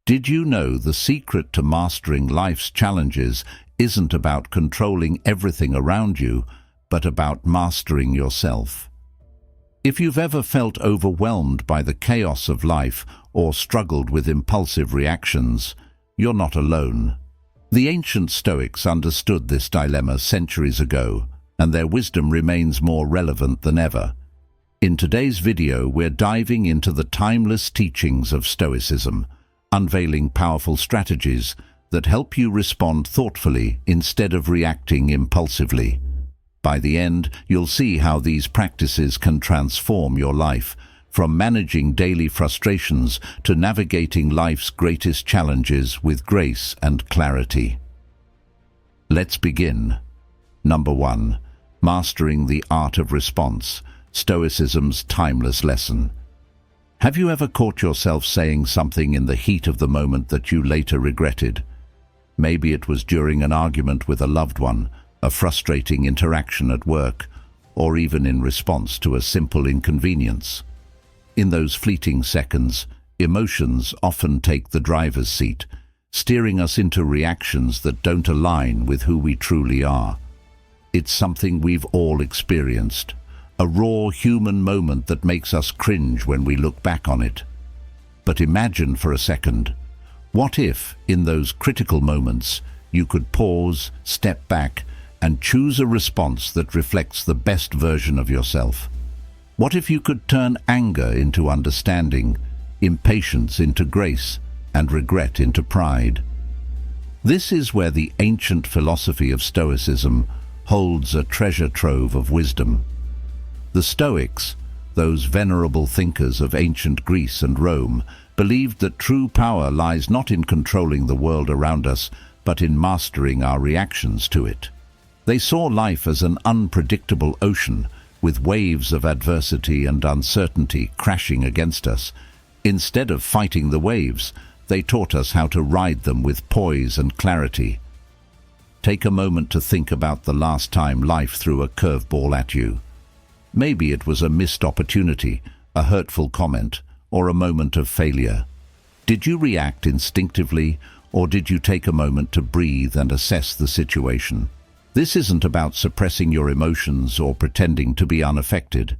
Did you know the secret to mastering life's challenges isn't about controlling everything around you, but about mastering yourself? If you've ever felt overwhelmed by the chaos of life or struggled with impulsive reactions, you're not alone. The ancient Stoics understood this dilemma centuries ago, and their wisdom remains more relevant than ever. In today's video, we're diving into the timeless teachings of Stoicism, unveiling powerful strategies that help you respond thoughtfully instead of reacting impulsively. By the end, you'll see how these practices can transform your life, from managing daily frustrations to navigating life's greatest challenges with grace and clarity. Let's begin. Number 1. Mastering the art of response, Stoicism's timeless lesson. Have you ever caught yourself saying something in the heat of the moment that you later regretted? Maybe it was during an argument with a loved one, a frustrating interaction at work, or even in response to a simple inconvenience. In those fleeting seconds, emotions often take the driver's seat, steering us into reactions that don't align with who we truly are. It's something we've all experienced, a raw human moment that makes us cringe when we look back on it. But imagine for a second, what if, in those critical moments, you could pause, step back, and choose a response that reflects the best version of yourself? What if you could turn anger into understanding, impatience into grace, and regret into pride? This is where the ancient philosophy of Stoicism holds a treasure trove of wisdom. The Stoics, those venerable thinkers of ancient Greece and Rome, believed that true power lies not in controlling the world around us, but in mastering our reactions to it. They saw life as an unpredictable ocean, with waves of adversity and uncertainty crashing against us. Instead of fighting the waves, they taught us how to ride them with poise and clarity. Take a moment to think about the last time life threw a curveball at you. Maybe it was a missed opportunity, a hurtful comment, or a moment of failure. Did you react instinctively, or did you take a moment to breathe and assess the situation? This isn't about suppressing your emotions or pretending to be unaffected.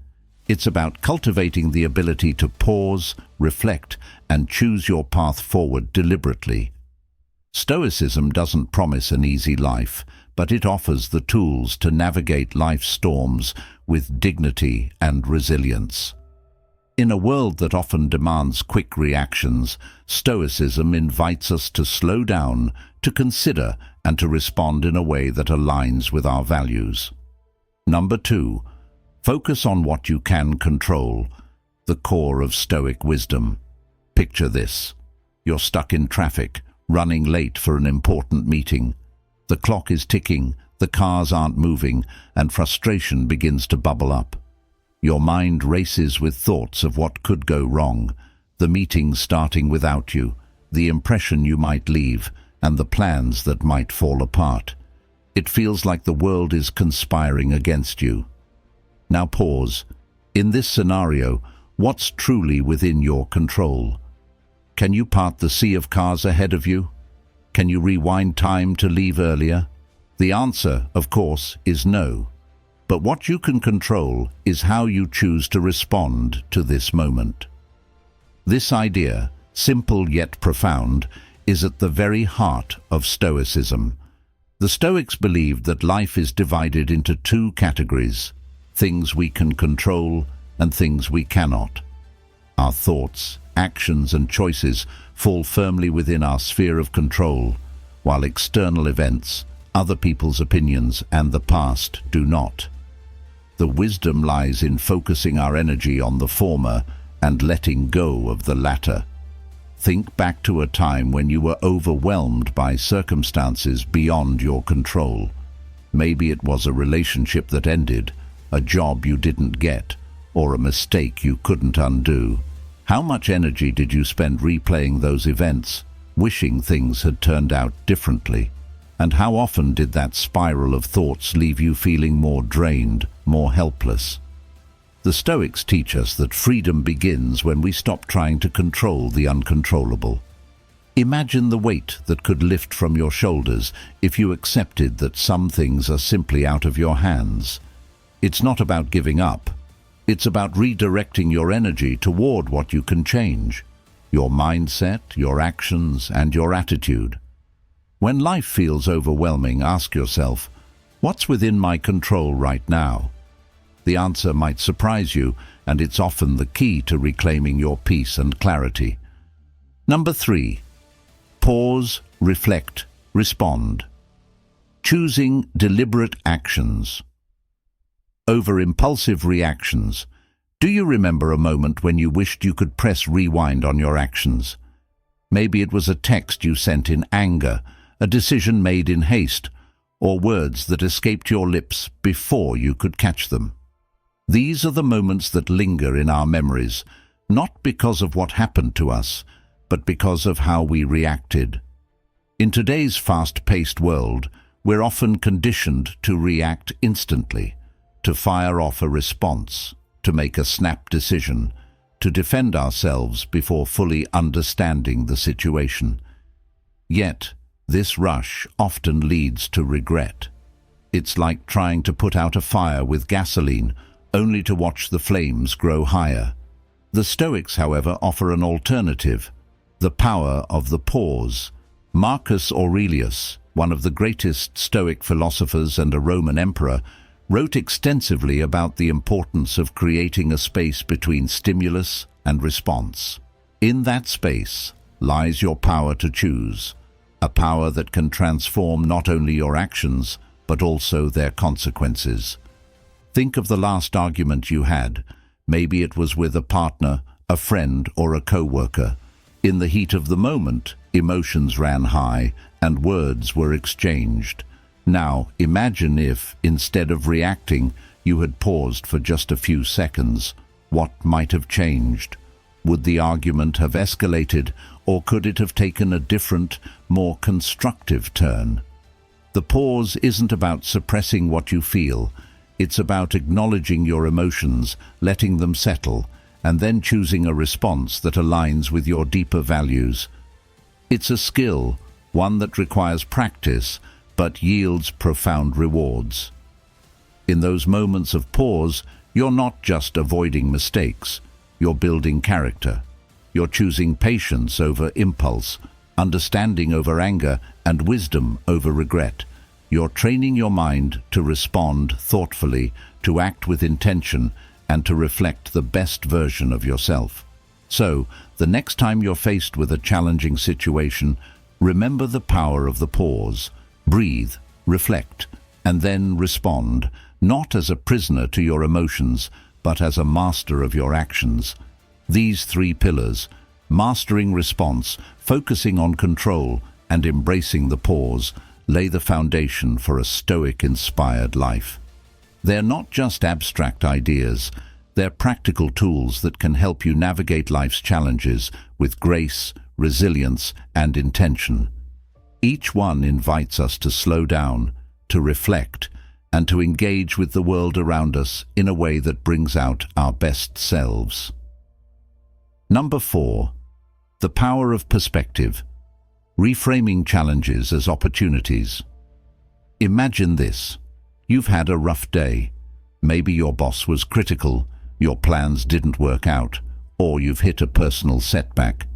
It's about cultivating the ability to pause, reflect, and choose your path forward deliberately. Stoicism doesn't promise an easy life, but it offers the tools to navigate life's storms with dignity and resilience. In a world that often demands quick reactions, Stoicism invites us to slow down, to consider, and to respond in a way that aligns with our values. Number 2. Focus on what you can control, the core of Stoic wisdom. Picture this. You're stuck in traffic, running late for an important meeting. The clock is ticking, the cars aren't moving, and frustration begins to bubble up. Your mind races with thoughts of what could go wrong, the meeting starting without you, the impression you might leave, and the plans that might fall apart. It feels like the world is conspiring against you. Now pause. In this scenario, what's truly within your control? Can you part the sea of cars ahead of you? Can you rewind time to leave earlier? The answer, of course, is no. But what you can control is how you choose to respond to this moment. This idea, simple yet profound, is at the very heart of Stoicism. The Stoics believed that life is divided into two categories: things we can control and things we cannot. Our thoughts, actions, and choices fall firmly within our sphere of control, while external events, other people's opinions, and the past do not. The wisdom lies in focusing our energy on the former and letting go of the latter. Think back to a time when you were overwhelmed by circumstances beyond your control. Maybe it was a relationship that ended, a job you didn't get, or a mistake you couldn't undo. How much energy did you spend replaying those events, wishing things had turned out differently? And how often did that spiral of thoughts leave you feeling more drained, more helpless? The Stoics teach us that freedom begins when we stop trying to control the uncontrollable. Imagine the weight that could lift from your shoulders if you accepted that some things are simply out of your hands. It's not about giving up. It's about redirecting your energy toward what you can change: your mindset, your actions, and your attitude. When life feels overwhelming, ask yourself, what's within my control right now? The answer might surprise you, and it's often the key to reclaiming your peace and clarity. Number 3. Pause, reflect, respond. Choosing deliberate actions over impulsive reactions. Do you remember a moment when you wished you could press rewind on your actions? Maybe it was a text you sent in anger, a decision made in haste, or words that escaped your lips before you could catch them. These are the moments that linger in our memories, not because of what happened to us, but because of how we reacted. In today's fast-paced world, we're often conditioned to react instantly, to fire off a response, to make a snap decision, to defend ourselves before fully understanding the situation. Yet, this rush often leads to regret. It's like trying to put out a fire with gasoline, only to watch the flames grow higher. The Stoics, however, offer an alternative: the power of the pause. Marcus Aurelius, one of the greatest Stoic philosophers and a Roman emperor, wrote extensively about the importance of creating a space between stimulus and response. In that space lies your power to choose, a power that can transform not only your actions, but also their consequences. Think of the last argument you had. Maybe it was with a partner, a friend, or a co-worker. In the heat of the moment, emotions ran high and words were exchanged. Now, imagine if, instead of reacting, you had paused for just a few seconds. What might have changed? Would the argument have escalated, or could it have taken a different, more constructive turn? The pause isn't about suppressing what you feel. It's about acknowledging your emotions, letting them settle, and then choosing a response that aligns with your deeper values. It's a skill, one that requires practice, but yields profound rewards. In those moments of pause, you're not just avoiding mistakes, you're building character. You're choosing patience over impulse, understanding over anger, and wisdom over regret. You're training your mind to respond thoughtfully, to act with intention, and to reflect the best version of yourself. So, the next time you're faced with a challenging situation, remember the power of the pause. Breathe, reflect, and then respond, not as a prisoner to your emotions, but as a master of your actions. These 3 pillars, mastering response, focusing on control, and embracing the pause, lay the foundation for a Stoic-inspired life. They're not just abstract ideas, they're practical tools that can help you navigate life's challenges with grace, resilience, and intention. Each one invites us to slow down, to reflect, and to engage with the world around us in a way that brings out our best selves. Number 4. The power of perspective. Reframing challenges as opportunities. Imagine this. You've had a rough day. Maybe your boss was critical, your plans didn't work out, or you've hit a personal setback.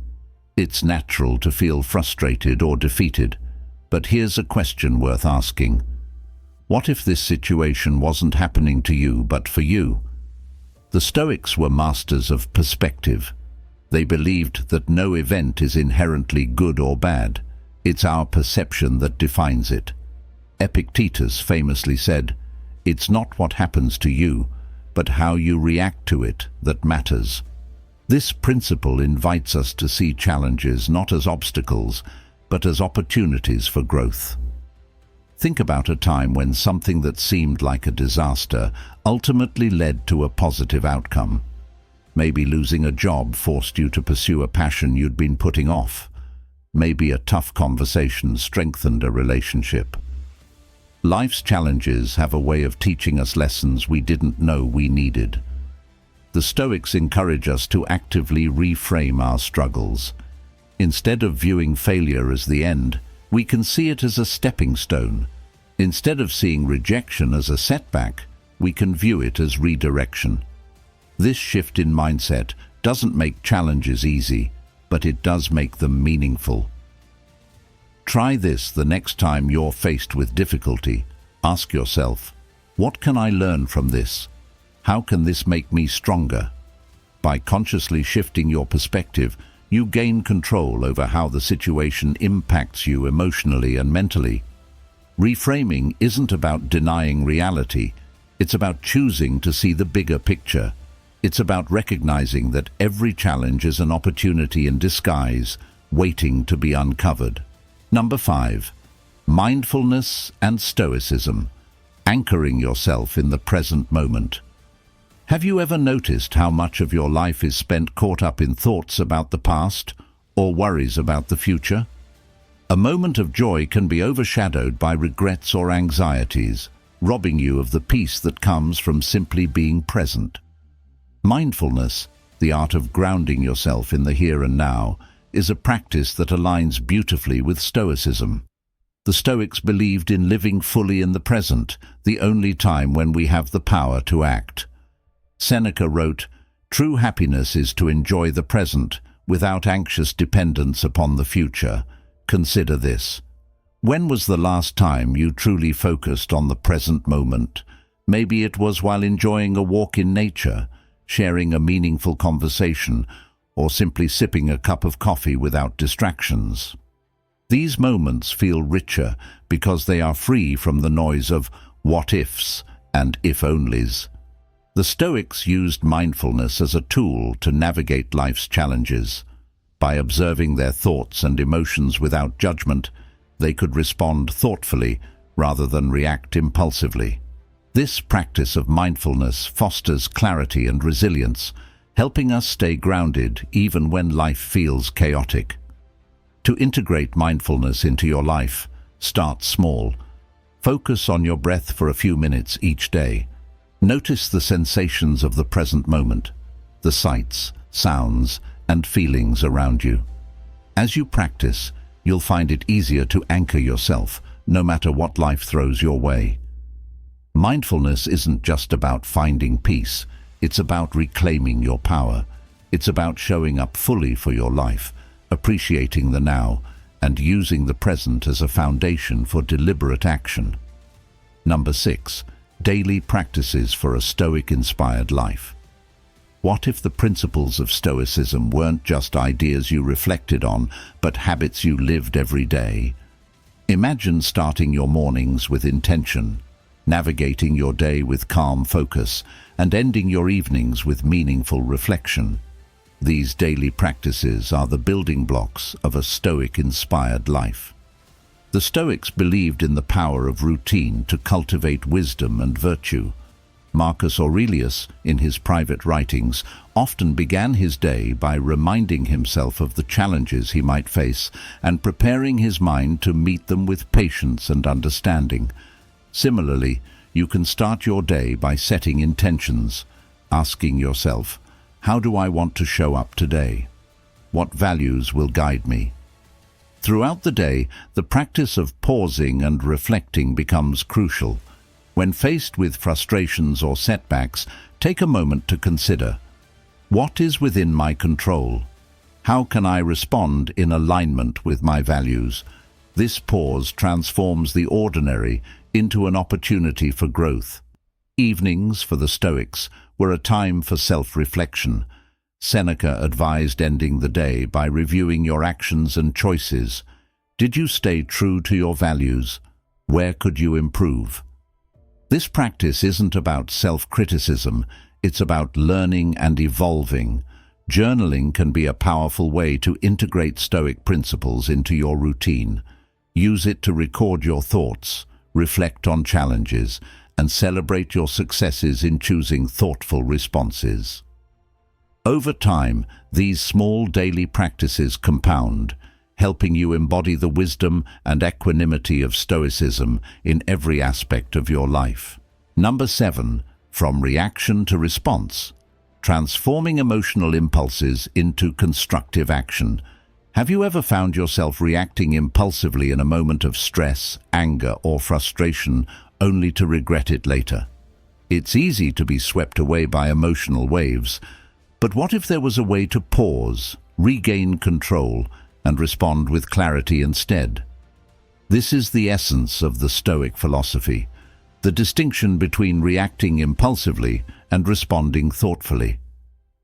It's natural to feel frustrated or defeated, but here's a question worth asking. What if this situation wasn't happening to you but for you? The Stoics were masters of perspective. They believed that no event is inherently good or bad. It's our perception that defines it. Epictetus famously said, "It's not what happens to you, but how you react to it that matters." This principle invites us to see challenges not as obstacles, but as opportunities for growth. Think about a time when something that seemed like a disaster ultimately led to a positive outcome. Maybe losing a job forced you to pursue a passion you'd been putting off. Maybe a tough conversation strengthened a relationship. Life's challenges have a way of teaching us lessons we didn't know we needed. The Stoics encourage us to actively reframe our struggles. Instead of viewing failure as the end, we can see it as a stepping stone. Instead of seeing rejection as a setback, we can view it as redirection. This shift in mindset doesn't make challenges easy, but it does make them meaningful. Try this the next time you're faced with difficulty. Ask yourself, what can I learn from this? How can this make me stronger? By consciously shifting your perspective, you gain control over how the situation impacts you emotionally and mentally. Reframing isn't about denying reality. It's about choosing to see the bigger picture. It's about recognizing that every challenge is an opportunity in disguise, waiting to be uncovered. Number 5. Mindfulness and Stoicism. Anchoring yourself in the present moment. Have you ever noticed how much of your life is spent caught up in thoughts about the past or worries about the future? A moment of joy can be overshadowed by regrets or anxieties, robbing you of the peace that comes from simply being present. Mindfulness, the art of grounding yourself in the here and now, is a practice that aligns beautifully with Stoicism. The Stoics believed in living fully in the present, the only time when we have the power to act. Seneca wrote, "True happiness is to enjoy the present, without anxious dependence upon the future. Consider this. When was the last time you truly focused on the present moment? Maybe it was while enjoying a walk in nature, sharing a meaningful conversation, or simply sipping a cup of coffee without distractions. These moments feel richer because they are free from the noise of what-ifs and if-onlys. The Stoics used mindfulness as a tool to navigate life's challenges. By observing their thoughts and emotions without judgment, they could respond thoughtfully rather than react impulsively. This practice of mindfulness fosters clarity and resilience, helping us stay grounded even when life feels chaotic. To integrate mindfulness into your life, start small. Focus on your breath for a few minutes each day. Notice the sensations of the present moment, the sights, sounds, and feelings around you. As you practice, you'll find it easier to anchor yourself, no matter what life throws your way. Mindfulness isn't just about finding peace, it's about reclaiming your power. It's about showing up fully for your life, appreciating the now, and using the present as a foundation for deliberate action. Number 6. Daily practices for a Stoic-inspired life. What if the principles of Stoicism weren't just ideas you reflected on, but habits you lived every day? Imagine starting your mornings with intention, navigating your day with calm focus, and ending your evenings with meaningful reflection. These daily practices are the building blocks of a Stoic-inspired life. The Stoics believed in the power of routine to cultivate wisdom and virtue. Marcus Aurelius, in his private writings, often began his day by reminding himself of the challenges he might face and preparing his mind to meet them with patience and understanding. Similarly, you can start your day by setting intentions, asking yourself, how do I want to show up today? What values will guide me? Throughout the day, the practice of pausing and reflecting becomes crucial. When faced with frustrations or setbacks, take a moment to consider, what is within my control? How can I respond in alignment with my values? This pause transforms the ordinary into an opportunity for growth. Evenings, for the Stoics, were a time for self-reflection. Seneca advised ending the day by reviewing your actions and choices. Did you stay true to your values? Where could you improve? This practice isn't about self-criticism, it's about learning and evolving. Journaling can be a powerful way to integrate Stoic principles into your routine. Use it to record your thoughts, reflect on challenges, and celebrate your successes in choosing thoughtful responses. Over time, these small daily practices compound, helping you embody the wisdom and equanimity of Stoicism in every aspect of your life. Number 7. From reaction to response. Transforming emotional impulses into constructive action. Have you ever found yourself reacting impulsively in a moment of stress, anger, or frustration, only to regret it later? It's easy to be swept away by emotional waves, but what if there was a way to pause, regain control, and respond with clarity instead? This is the essence of the Stoic philosophy, the distinction between reacting impulsively and responding thoughtfully.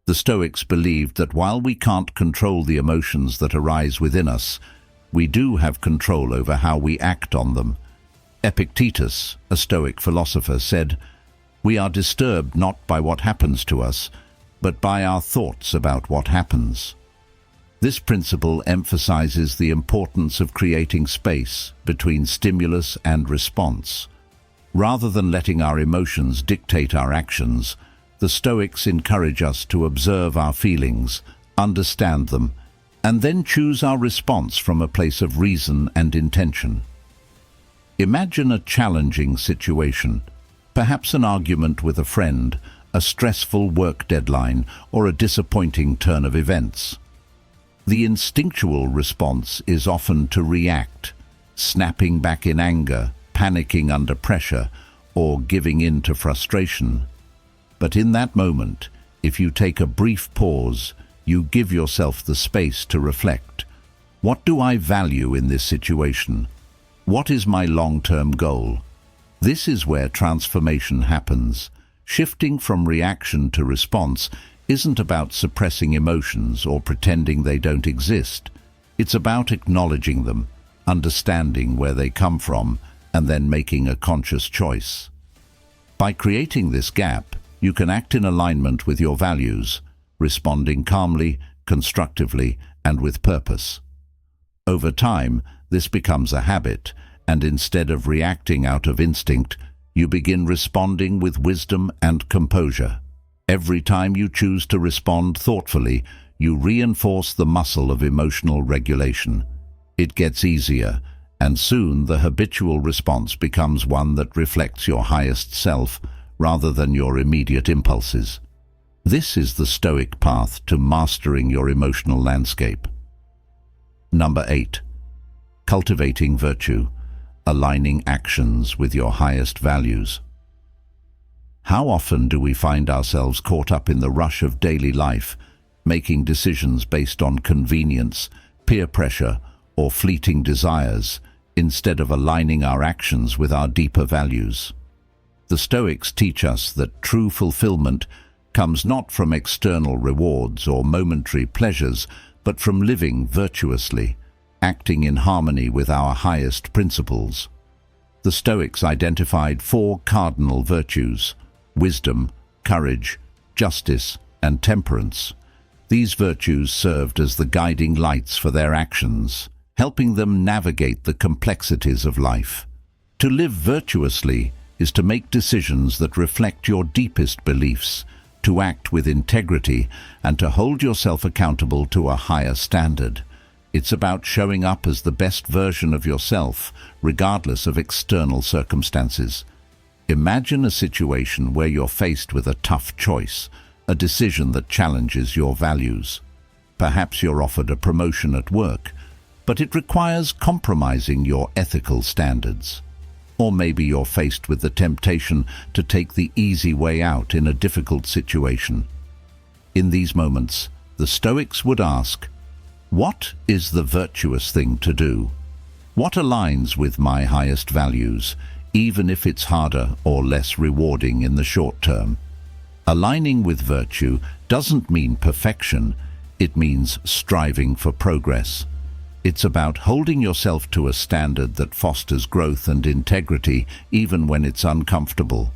The Stoics believed that while we can't control the emotions that arise within us, we do have control over how we act on them. Epictetus, a Stoic philosopher, said, "We are disturbed not by what happens to us, but by our thoughts about what happens." This principle emphasizes the importance of creating space between stimulus and response. Rather than letting our emotions dictate our actions, the Stoics encourage us to observe our feelings, understand them, and then choose our response from a place of reason and intention. Imagine a challenging situation, perhaps an argument with a friend, a stressful work deadline, or a disappointing turn of events. The instinctual response is often to react, snapping back in anger, panicking under pressure, or giving in to frustration. But in that moment, if you take a brief pause, you give yourself the space to reflect. What do I value in this situation? What is my long-term goal? This is where transformation happens. Shifting from reaction to response isn't about suppressing emotions or pretending they don't exist. It's about acknowledging them, understanding where they come from, and then making a conscious choice. By creating this gap, you can act in alignment with your values, responding calmly, constructively, and with purpose. Over time, this becomes a habit, and instead of reacting out of instinct, you begin responding with wisdom and composure. Every time you choose to respond thoughtfully, you reinforce the muscle of emotional regulation. It gets easier, and soon the habitual response becomes one that reflects your highest self, rather than your immediate impulses. This is the Stoic path to mastering your emotional landscape. Number 8. Cultivating virtue, aligning actions with your highest values. How often do we find ourselves caught up in the rush of daily life, making decisions based on convenience, peer pressure, or fleeting desires, instead of aligning our actions with our deeper values? The Stoics teach us that true fulfillment comes not from external rewards or momentary pleasures, but from living virtuously, acting in harmony with our highest principles. The Stoics identified 4 cardinal virtues: wisdom, courage, justice, and temperance. These virtues served as the guiding lights for their actions, helping them navigate the complexities of life. To live virtuously is to make decisions that reflect your deepest beliefs, to act with integrity, and to hold yourself accountable to a higher standard. It's about showing up as the best version of yourself, regardless of external circumstances. Imagine a situation where you're faced with a tough choice, a decision that challenges your values. Perhaps you're offered a promotion at work, but it requires compromising your ethical standards. Or maybe you're faced with the temptation to take the easy way out in a difficult situation. In these moments, the Stoics would ask, what is the virtuous thing to do? What aligns with my highest values, even if it's harder or less rewarding in the short term? Aligning with virtue doesn't mean perfection, it means striving for progress. It's about holding yourself to a standard that fosters growth and integrity, even when it's uncomfortable.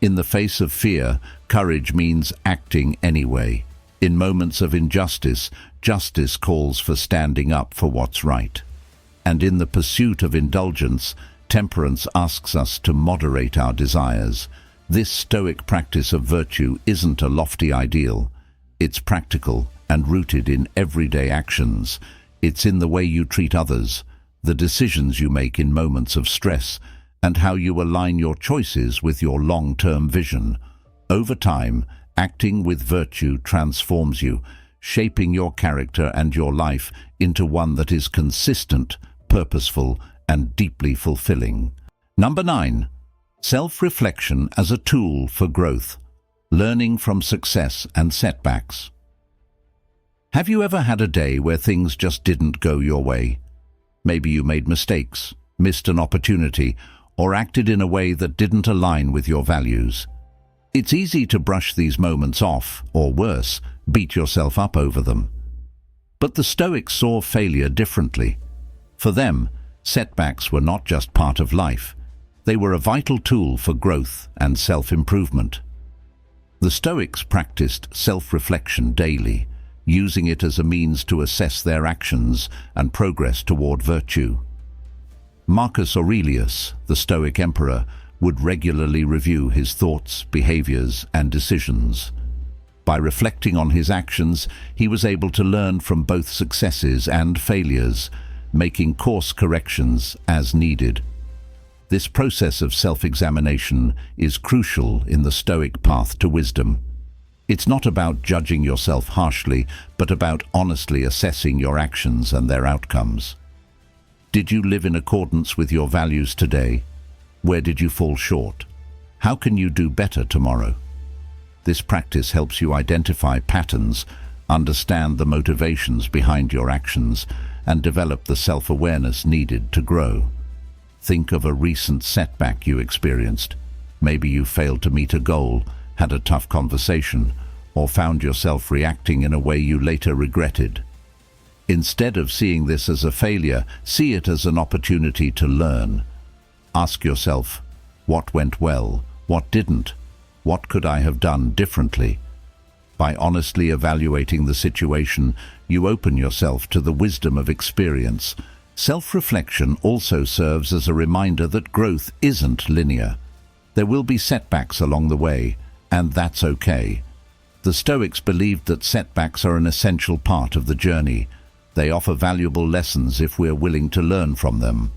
In the face of fear, courage means acting anyway. In moments of injustice, justice calls for standing up for what's right. And in the pursuit of indulgence, temperance asks us to moderate our desires. This Stoic practice of virtue isn't a lofty ideal. It's practical and rooted in everyday actions. It's in the way you treat others, the decisions you make in moments of stress, and how you align your choices with your long-term vision. Over time, acting with virtue transforms you, shaping your character and your life into one that is consistent, purposeful, and deeply fulfilling. Number 9. Self-reflection as a tool for growth. Learning from success and setbacks. Have you ever had a day where things just didn't go your way? Maybe you made mistakes, missed an opportunity, or acted in a way that didn't align with your values. It's easy to brush these moments off, or worse, beat yourself up over them. But the Stoics saw failure differently. For them, setbacks were not just part of life. They were a vital tool for growth and self-improvement. The Stoics practiced self-reflection daily, using it as a means to assess their actions and progress toward virtue. Marcus Aurelius, the Stoic emperor, would regularly review his thoughts, behaviors, and decisions. By reflecting on his actions, he was able to learn from both successes and failures, making course corrections as needed. This process of self-examination is crucial in the Stoic path to wisdom. It's not about judging yourself harshly, but about honestly assessing your actions and their outcomes. Did you live in accordance with your values today? Where did you fall short? How can you do better tomorrow? This practice helps you identify patterns, understand the motivations behind your actions, and develop the self-awareness needed to grow. Think of a recent setback you experienced. Maybe you failed to meet a goal, had a tough conversation, or found yourself reacting in a way you later regretted. Instead of seeing this as a failure, see it as an opportunity to learn. Ask yourself, what went well, what didn't? What could I have done differently? By honestly evaluating the situation, you open yourself to the wisdom of experience. Self-reflection also serves as a reminder that growth isn't linear. There will be setbacks along the way, and that's okay. The Stoics believed that setbacks are an essential part of the journey. They offer valuable lessons if we're willing to learn from them.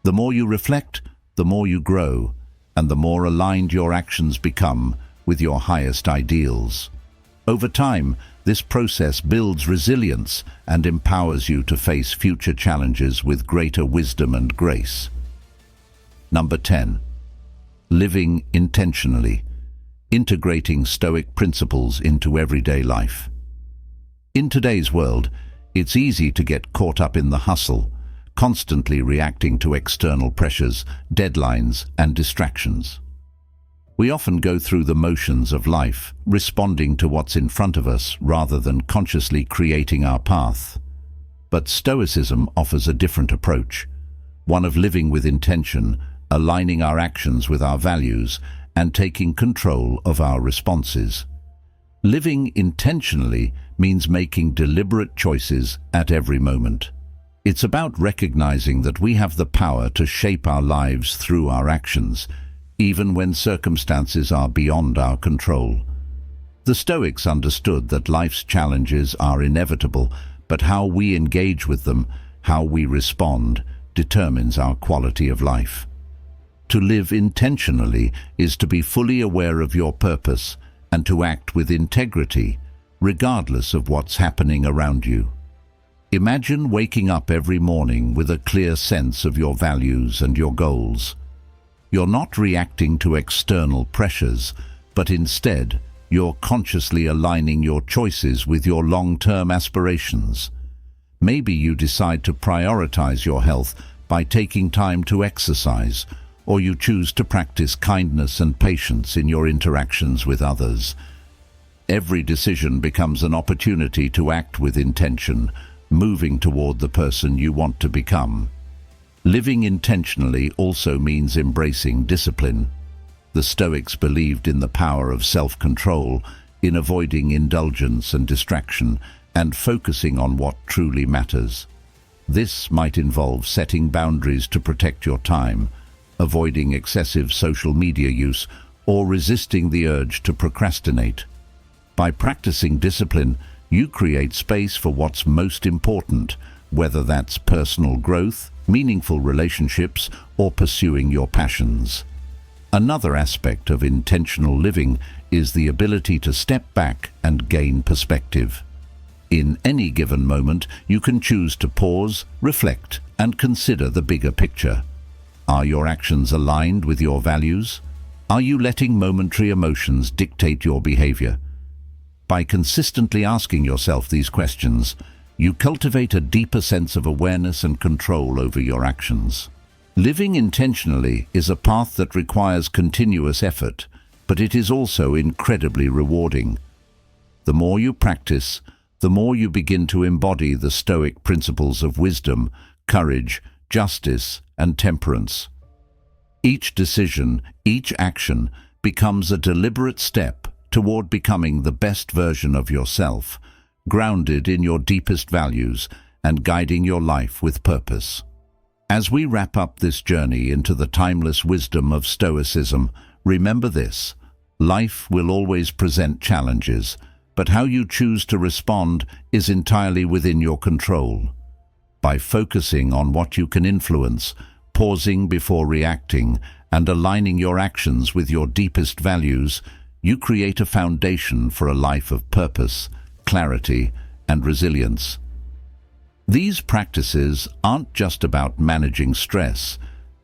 The more you reflect, the more you grow, and the more aligned your actions become with your highest ideals. Over time, this process builds resilience and empowers you to face future challenges with greater wisdom and grace. Number 10. Living intentionally. Integrating Stoic principles into everyday life. In today's world, it's easy to get caught up in the hustle, constantly reacting to external pressures, deadlines, and distractions. We often go through the motions of life, responding to what's in front of us rather than consciously creating our path. But Stoicism offers a different approach, one of living with intention, aligning our actions with our values, and taking control of our responses. Living intentionally means making deliberate choices at every moment. It's about recognizing that we have the power to shape our lives through our actions, even when circumstances are beyond our control. The Stoics understood that life's challenges are inevitable, but how we engage with them, how we respond, determines our quality of life. To live intentionally is to be fully aware of your purpose and to act with integrity, regardless of what's happening around you. Imagine waking up every morning with a clear sense of your values and your goals. You're not reacting to external pressures, but instead, you're consciously aligning your choices with your long-term aspirations. Maybe you decide to prioritize your health by taking time to exercise, or you choose to practice kindness and patience in your interactions with others. Every decision becomes an opportunity to act with intention, moving toward the person you want to become. Living intentionally also means embracing discipline. The Stoics believed in the power of self-control, in avoiding indulgence and distraction, and focusing on what truly matters. This might involve setting boundaries to protect your time, avoiding excessive social media use, or resisting the urge to procrastinate. By practicing discipline, you create space for what's most important, whether that's personal growth, meaningful relationships, or pursuing your passions. Another aspect of intentional living is the ability to step back and gain perspective. In any given moment, you can choose to pause, reflect, and consider the bigger picture. Are your actions aligned with your values? Are you letting momentary emotions dictate your behavior? By consistently asking yourself these questions, you cultivate a deeper sense of awareness and control over your actions. Living intentionally is a path that requires continuous effort, but it is also incredibly rewarding. The more you practice, the more you begin to embody the Stoic principles of wisdom, courage, justice, and temperance. Each decision, each action, becomes a deliberate step toward becoming the best version of yourself, grounded in your deepest values and guiding your life with purpose. As we wrap up this journey into the timeless wisdom of Stoicism, remember this: life will always present challenges, but how you choose to respond is entirely within your control. By focusing on what you can influence, pausing before reacting, and aligning your actions with your deepest values, you create a foundation for a life of purpose, clarity, and resilience. These practices aren't just about managing stress.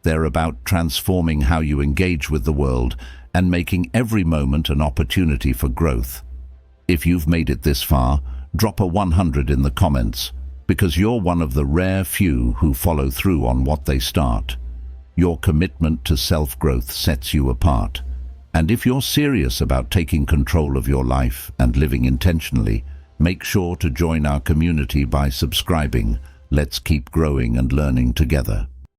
They're about transforming how you engage with the world and making every moment an opportunity for growth. If you've made it this far, drop a 100 in the comments, because you're one of the rare few who follow through on what they start. Your commitment to self-growth sets you apart. And if you're serious about taking control of your life and living intentionally, make sure to join our community by subscribing. Let's keep growing and learning together.